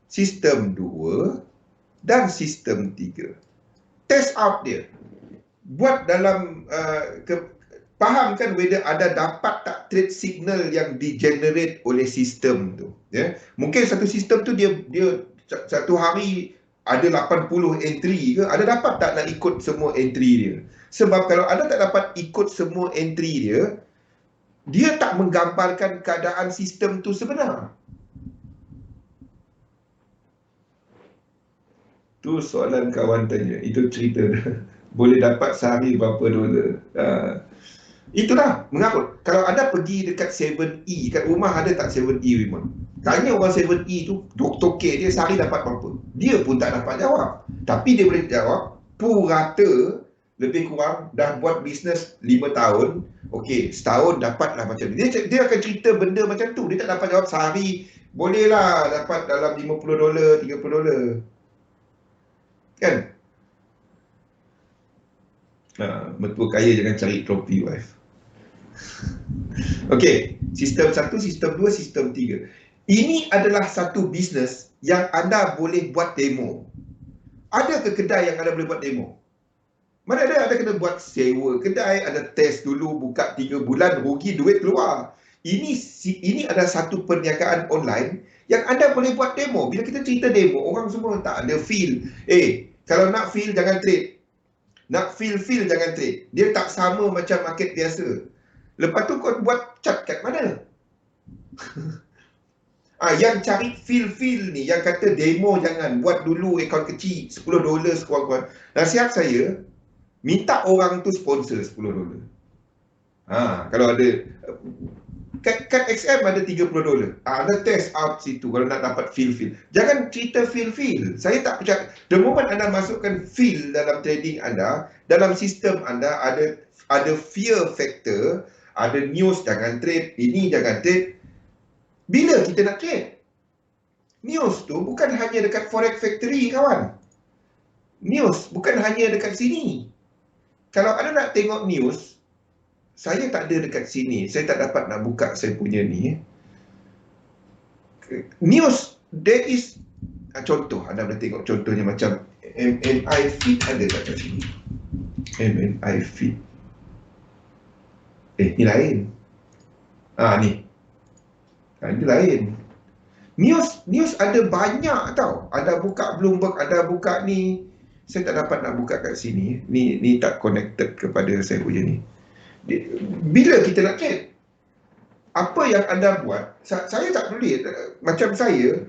sistem 2 dan sistem 3. Test out dia. Buat dalam fahamkan whether ada dapat tak trade signal yang di-generate oleh sistem tu. Ya. Mungkin satu sistem tu dia satu hari ada 80 entry ke, ada dapat tak nak ikut semua entry dia. Sebab kalau ada tak dapat ikut semua entry dia, dia tak menggambarkan keadaan sistem tu sebenar. Tu soalan kawan tanya, itu cerita boleh dapat sehari berapa dolar. Itulah mengarut. Kalau anda pergi dekat 7E, kat rumah ada tak 7E memang? Tanya orang 7E tu, Dr. K dia sehari dapat berapa? Dia pun tak dapat jawab. Tapi dia boleh jawab, purata lebih kurang dah buat bisnes 5 tahun. Okey, setahun dapatlah macam ni. Dia akan cerita benda macam tu. Dia tak dapat jawab sehari. Bolehlah dapat dalam $50, $30. Kan? Mentua kaya jangan cari trophy wife. Okey, sistem 1, sistem 2, sistem 3. Ini adalah satu bisnes yang anda boleh buat demo. Ada ke kedai yang anda boleh buat demo? Mana ada kena buat sewa kedai, ada test dulu, buka 3 bulan, rugi duit keluar. Ini adalah satu perniagaan online yang anda boleh buat demo. Bila kita cerita demo, orang semua tak ada feel. Kalau nak feel jangan trade. Nak feel jangan trade. Dia tak sama macam market biasa. Lepas tu kau buat chart kat mana? Yang cari feel ni, yang kata demo jangan, buat dulu akaun kecil, $10 sekurang-kurang. Nasihat saya, minta orang tu sponsor $10. Kalau ada kat XM ada $30. Anda test out situ kalau nak dapat feel. Jangan cerita feel. Saya tak percaya. The moment anda masukkan feel dalam trading anda, dalam sistem anda ada fear factor, ada news jangan trade, ini jangan trade. Bila kita nak trade? News tu bukan hanya dekat Forex Factory kawan. News bukan hanya dekat sini. Kalau anda nak tengok news, saya tak ada dekat sini. Saya tak dapat nak buka saya punya ni. News, there is contoh, anda boleh tengok contohnya macam MNI Feed ada kat sini. MNI Feed. Ni lain. Ni. Ini lain. News ada banyak tau. Anda buka Bloomberg, anda buka ni. Saya tak dapat nak buka kat sini. Ni tak connected kepada saya punya ni. Bila kita nak trade, apa yang anda buat, saya tak boleh. Macam saya,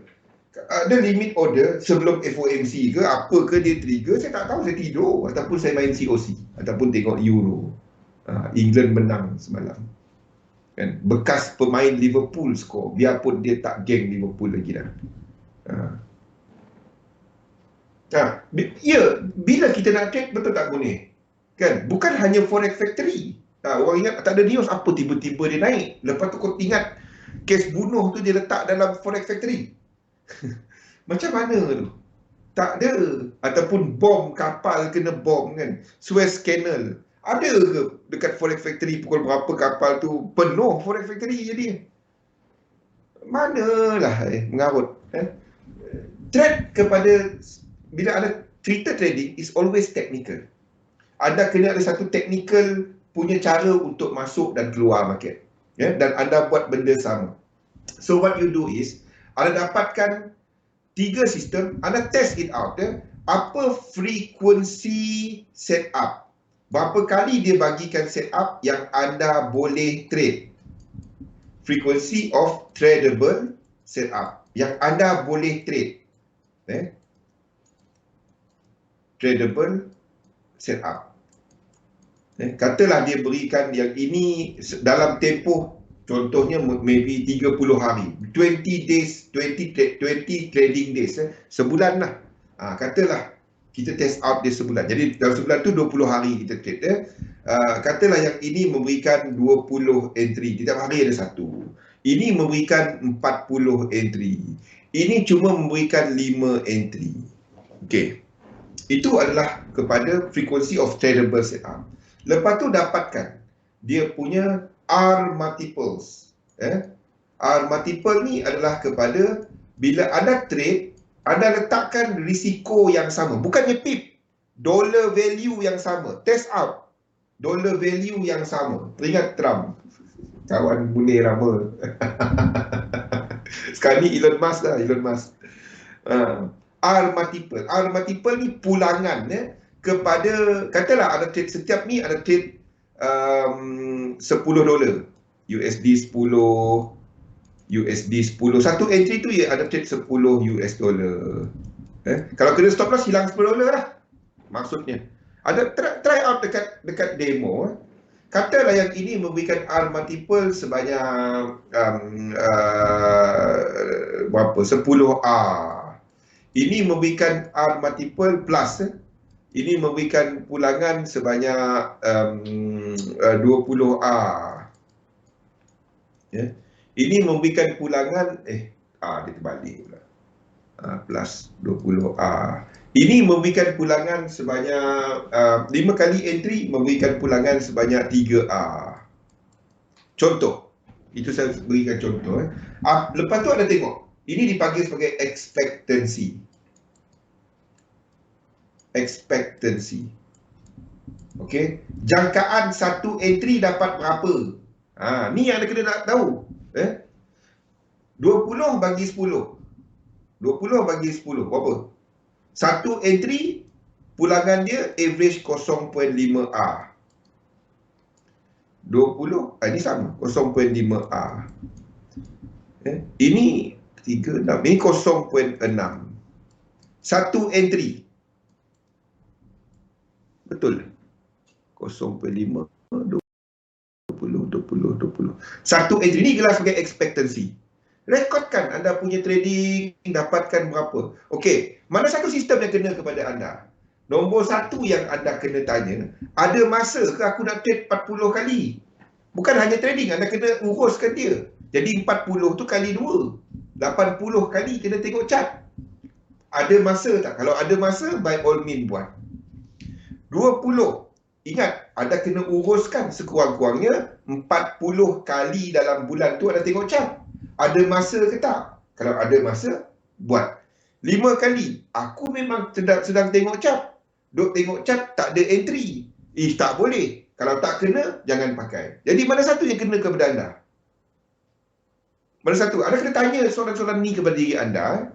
ada limit order sebelum FOMC ke, apa ke dia trigger, saya tak tahu, saya tidur. Ataupun saya main COC, ataupun tengok Euro. England menang semalam. Kan? Bekas pemain Liverpool skor, biarpun dia tak geng Liverpool lagi dah. Bila kita nak trade, betul tak boleh? Kan? Bukan hanya Forex Factory. Orang ingat tak ada news, apa tiba-tiba dia naik. Lepas tu kau ingat kes bunuh tu dia letak dalam Forex Factory. Macam mana tu? Tak ada. Ataupun bom kapal kena bom kan. Suez Canal. Ada ke dekat Forex Factory pukul berapa kapal tu penuh Forex Factory jadi? Manalah mengarut. Trade kepada, bila ada cerita trading is always technical. Anda kena ada satu technical punya cara untuk masuk dan keluar market. Dan anda buat benda sama. So what you do is, anda dapatkan 3 sistem, anda test it out. Apa frekuensi setup? Berapa kali dia bagikan setup yang anda boleh trade? Frequency of tradable setup yang anda boleh trade. Tradable setup. Katalah dia berikan yang ini dalam tempoh, contohnya maybe 30 hari, 20 days, 20 trading days, sebulan lah. Katalah kita test out dia sebulan. Jadi dalam sebulan tu 20 hari kita trade. Katalah yang ini memberikan 20 entry, setiap hari ada satu. Ini memberikan 40 entry. Ini cuma memberikan 5 entry. Okey. Itu adalah kepada frequency of tradable setup. Lepas tu dapatkan dia punya R multiples. R multiple ni adalah kepada bila anda trade, anda letakkan risiko yang sama. Bukannya pip, dollar value yang sama. Test out dollar value yang sama. Teringat Trump, kawan bule lama. Sekarang ni Elon Musk lah, Elon Musk. R multiple. R multiple ni pulangan kepada, katalah ada trade, setiap ni ada trade $10, USD 10, USD 10. Satu entry tu ya ada trade $10 US. Kalau kena stop loss hilang $10 lah. Maksudnya. Ada try out dekat demo. Katalah yang ini memberikan R multiple sebanyak berapa? 10R. Ini memberikan R multiple plus. Ini memberikan pulangan sebanyak 20R. Ini memberikan pulangan dia terbalik pula. Plus 20R. Ini memberikan pulangan sebanyak 5 kali entry memberikan pulangan sebanyak 3R. Contoh. Itu saya berikan contoh. Lepas tu ada tengok. Ini dipanggil sebagai expectancy. Expectancy. Okey. Jangkaan satu entry dapat berapa? Ni yang anda kena nak tahu. 20 bagi 10. 20 bagi 10 berapa? Satu entry pulangan dia average 0.5R. 20 ini sama 0.5R. Ini 36. Ini 0.6. Satu entry. Betul. 0.5 20 20 20. Satu entry ni gelar sebagai expectancy. Rekodkan anda punya trading, dapatkan berapa. Okey, mana satu sistem yang kena kepada anda? Nombor satu yang anda kena tanya, ada masa ke aku nak trade 40 kali? Bukan hanya trading, anda kena uruskan dia. Jadi 40 tu kali 2. 80 kali kena tengok chart. Ada masa tak? Kalau ada masa, by all means buat. 20. Ingat, anda kena uruskan sekurang-kurangnya 40 kali dalam bulan tu anda tengok chart. Ada masa ke tak? Kalau ada masa, buat. 5 kali. Aku memang sedang tengok chart. Duk tengok chart, tak ada entry. Tak boleh. Kalau tak kena, jangan pakai. Jadi mana satu yang kena kepada anda? Mana satu? Anda kena tanya soalan-soalan ni kepada diri anda.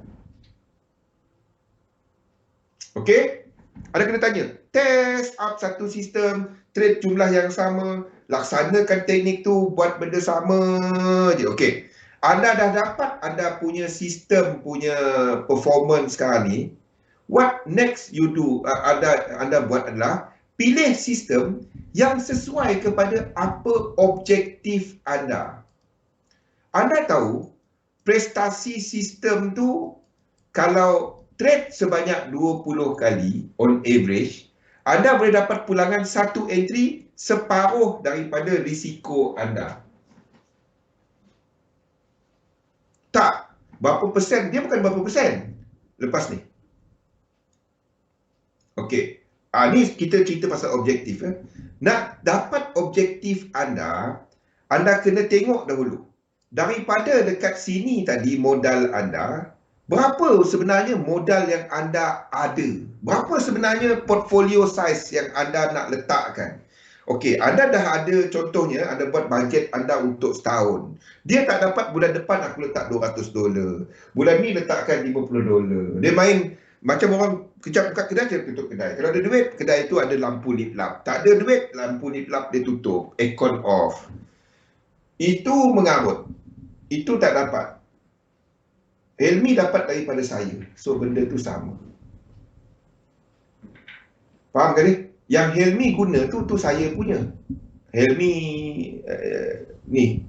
Okey? Anda kena tanya. Test up satu sistem, trade jumlah yang sama, laksanakan teknik tu, buat benda sama je. Okey. Anda dah dapat anda punya sistem punya performance sekarang ni. What next you do? Anda buat adalah pilih sistem yang sesuai kepada apa objektif anda. Anda tahu prestasi sistem tu kalau trade sebanyak 20 kali on average, Anda boleh dapat pulangan satu entry separuh daripada risiko anda. Tak, berapa persen, dia bukan berapa persen lepas ni. Okey, ni kita cerita pasal objektif. Nak dapat objektif anda kena tengok dahulu. Daripada dekat sini tadi modal anda, berapa sebenarnya modal yang anda ada? Berapa sebenarnya portfolio size yang anda nak letakkan? Okey, anda dah ada contohnya, anda buat bajet anda untuk setahun. Dia tak dapat bulan depan aku letak $200. Bulan ni letakkan $50. Dia main macam orang kejap buka kedai, dia tutup kedai. Kalau ada duit, kedai itu ada lampu lip-lap. Tak ada duit, lampu lip-lap dia tutup. Aircon off. Itu mengarut. Itu tak dapat. Helmi dapat daripada saya. So, benda tu sama. Faham ke ni? Yang Helmi guna tu saya punya. Helmi ni.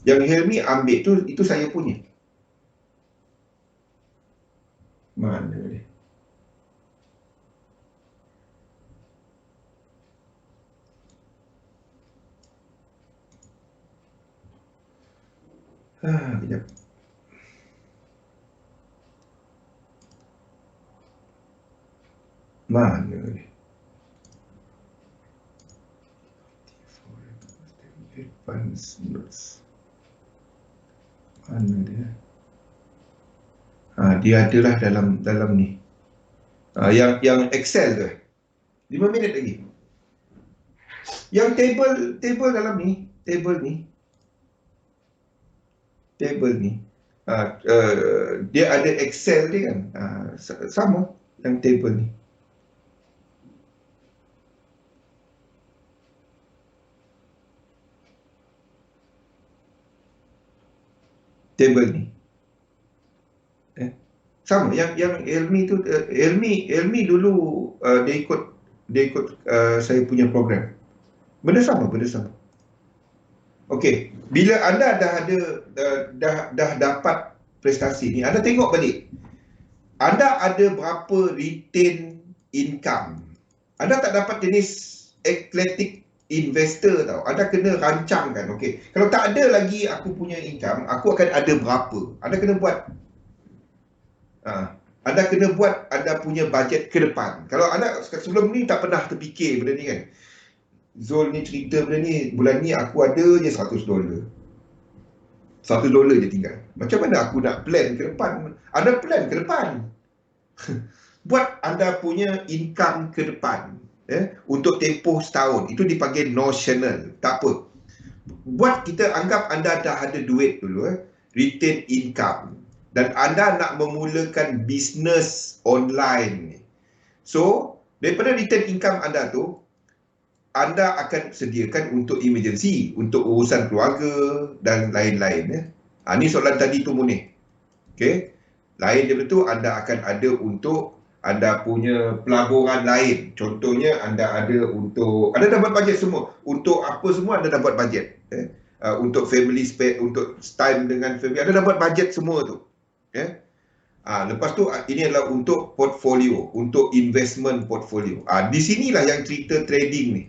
Yang Helmi ambil tu, itu saya punya. Mana dia? Kejap. Mana dia? Advanced notes. Mana dia? Dia adalah dalam ni. Yang Excel tu. 5 minit lagi. Yang table dalam ni, table ni. Dia ada Excel dia kan. Sama yang table ni. Table ni. Sama yang Helmi tu, Helmi dulu dia ikut saya punya program. Benda sama. Okey, bila anda dah dapat prestasi ni, anda tengok balik. Anda ada berapa retain income. Anda tak dapat jenis athletic investor tau. Anda kena rancangkan. Okey, kalau tak ada lagi aku punya income, aku akan ada berapa. Anda kena buat anda kena buat anda punya bajet ke depan. Kalau anda sebelum ni tak pernah terfikir benda ni kan. Zul ni cerita benda ni, bulan ni aku ada je $100. $1 je tinggal. Macam mana aku nak plan ke depan? Anda plan ke depan. Buat anda punya income ke depan. Untuk tempoh setahun. Itu dipanggil notional. Tak apa. Buat kita anggap anda dah ada duit dulu. Retain income. Dan anda nak memulakan bisnes online. So, daripada retain income anda tu, anda akan sediakan untuk emergency, untuk urusan keluarga dan lain-lain. Ni soalan tadi tu Munir. Okay. Lain daripada tu, anda akan ada untuk anda punya pelaburan lain. Contohnya, anda ada untuk, anda dah buat bajet semua. Untuk apa semua, anda dah buat bajet. Untuk family space, untuk time dengan family, anda dah buat bajet semua tu. Lepas tu, ini adalah untuk portfolio, untuk investment portfolio. Di sinilah yang cerita trading ni.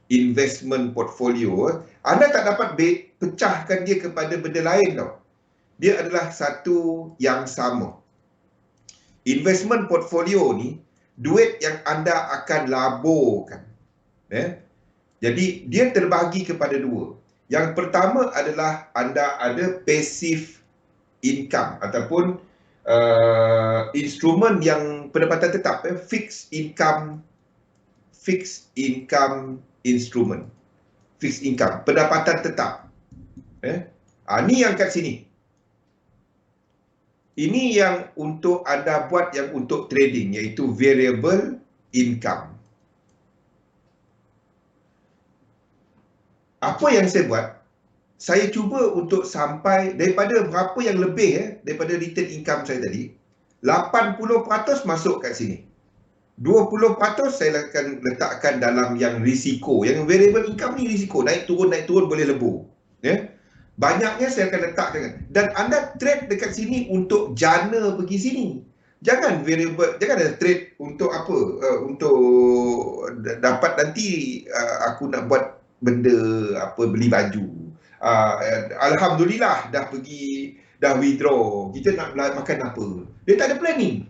Investment portfolio, anda tak dapat pecahkan dia kepada benda lain tau. Dia adalah satu yang sama. Investment portfolio ni, duit yang anda akan laburkan. Jadi, dia terbahagi kepada dua. Yang pertama adalah anda ada passive income ataupun instrumen yang pendapatan tetap, fixed income instrument, fixed income, pendapatan tetap. Ni yang kat sini. Ini yang untuk anda buat yang untuk trading, iaitu variable income. Apa yang saya buat? Saya cuba untuk sampai daripada berapa yang lebih daripada return income saya tadi, 80% masuk kat sini. 20% saya akan letakkan dalam yang risiko. Yang variable income ni risiko, naik turun boleh lebur. Banyaknya saya akan letak dengan. Dan anda trade dekat sini untuk jana pergi sini. Jangan variable, jangan ada trade untuk apa? Untuk dapat nanti aku nak buat benda apa, beli baju. Alhamdulillah dah pergi, dah withdraw. Kita nak makan apa? Dia tak ada planning.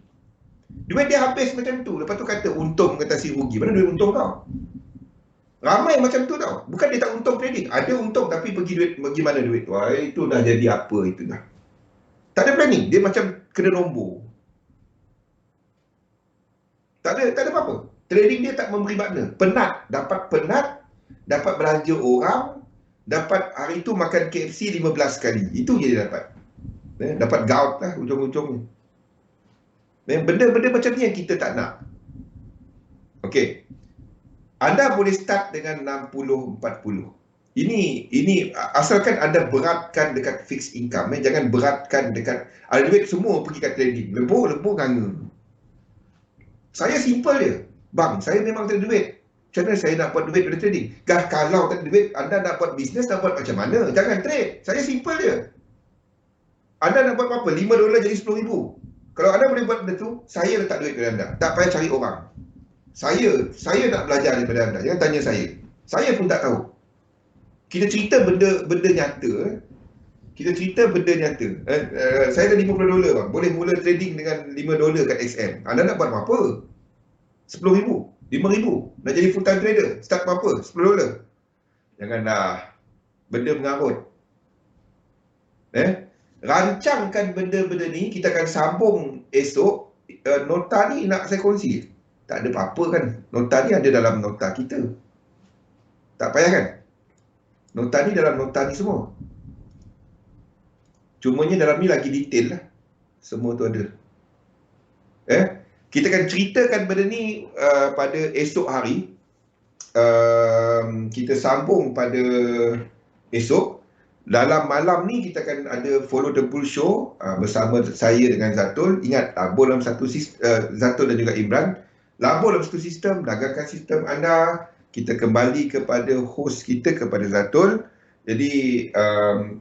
Duit dia habis macam tu. Lepas tu kata untung mengatasi rugi. Mana duit untung tau? Ramai macam tu tau. Bukan dia tak untung trading. Ada untung tapi pergi mana duit tu? Itu dah jadi apa itu dah. Tak ada planning. Dia macam kena nombor. Tak ada apa-apa. Trading dia tak memberi makna. Penat. Dapat belanja orang, dapat hari tu makan KFC 15 kali. Itu je dia dapat. Dapat gout lah ujung-ujungnya. Benda-benda macam ni yang kita tak nak. Okey. Anda boleh start dengan 60-40. Ini asalkan anda beratkan dekat fixed income. Jangan beratkan dekat ada duit semua pergi kat trading. Lebur nganga. Saya simple je. Bang, saya memang tak ada duit. Macam mana saya nak buat duit dari trading? Kalau tak ada duit, anda nak buat bisnes, nak buat macam mana? Jangan trade. Saya simple je. Anda nak buat apa? $5 jadi $10,000. Kalau anda boleh buat benda tu, saya letak duit kepada anda. Tak payah cari orang. Saya nak belajar daripada anda. Jangan tanya saya. Saya pun tak tahu. Kita cerita benda nyata. Kita cerita benda nyata. Saya ada $50 bang. Boleh mula trading dengan $5 kat XM. Anda nak buat apa? 10,000, 5,000. Nak jadi full time trader. Start apa? $10. Janganlah. Benda mengarut. Rancangkan benda-benda ni. Kita akan sambung esok. Nota ni nak saya kongsi. Tak ada apa-apa kan. Nota ni ada dalam nota kita. Tak payah kan? Nota ni dalam nota ni semua. Cumanya dalam ni lagi detail lah. Semua tu ada. Kita akan ceritakan benda ni pada esok hari. Kita sambung pada esok. Dalam malam ni kita akan ada Follow the Bull Show bersama saya dengan Zatul. Ingat, labur dalam satu sistem, Zatul dan juga Imran. Labur dalam satu sistem, dagangkan sistem anda. Kita kembali kepada host kita, kepada Zatul. Jadi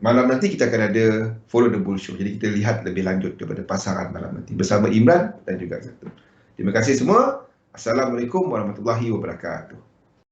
malam nanti kita akan ada Follow the Bull Show. Jadi kita lihat lebih lanjut kepada pasaran malam nanti bersama Imran dan juga Zatul. Terima kasih semua. Assalamualaikum warahmatullahi wabarakatuh.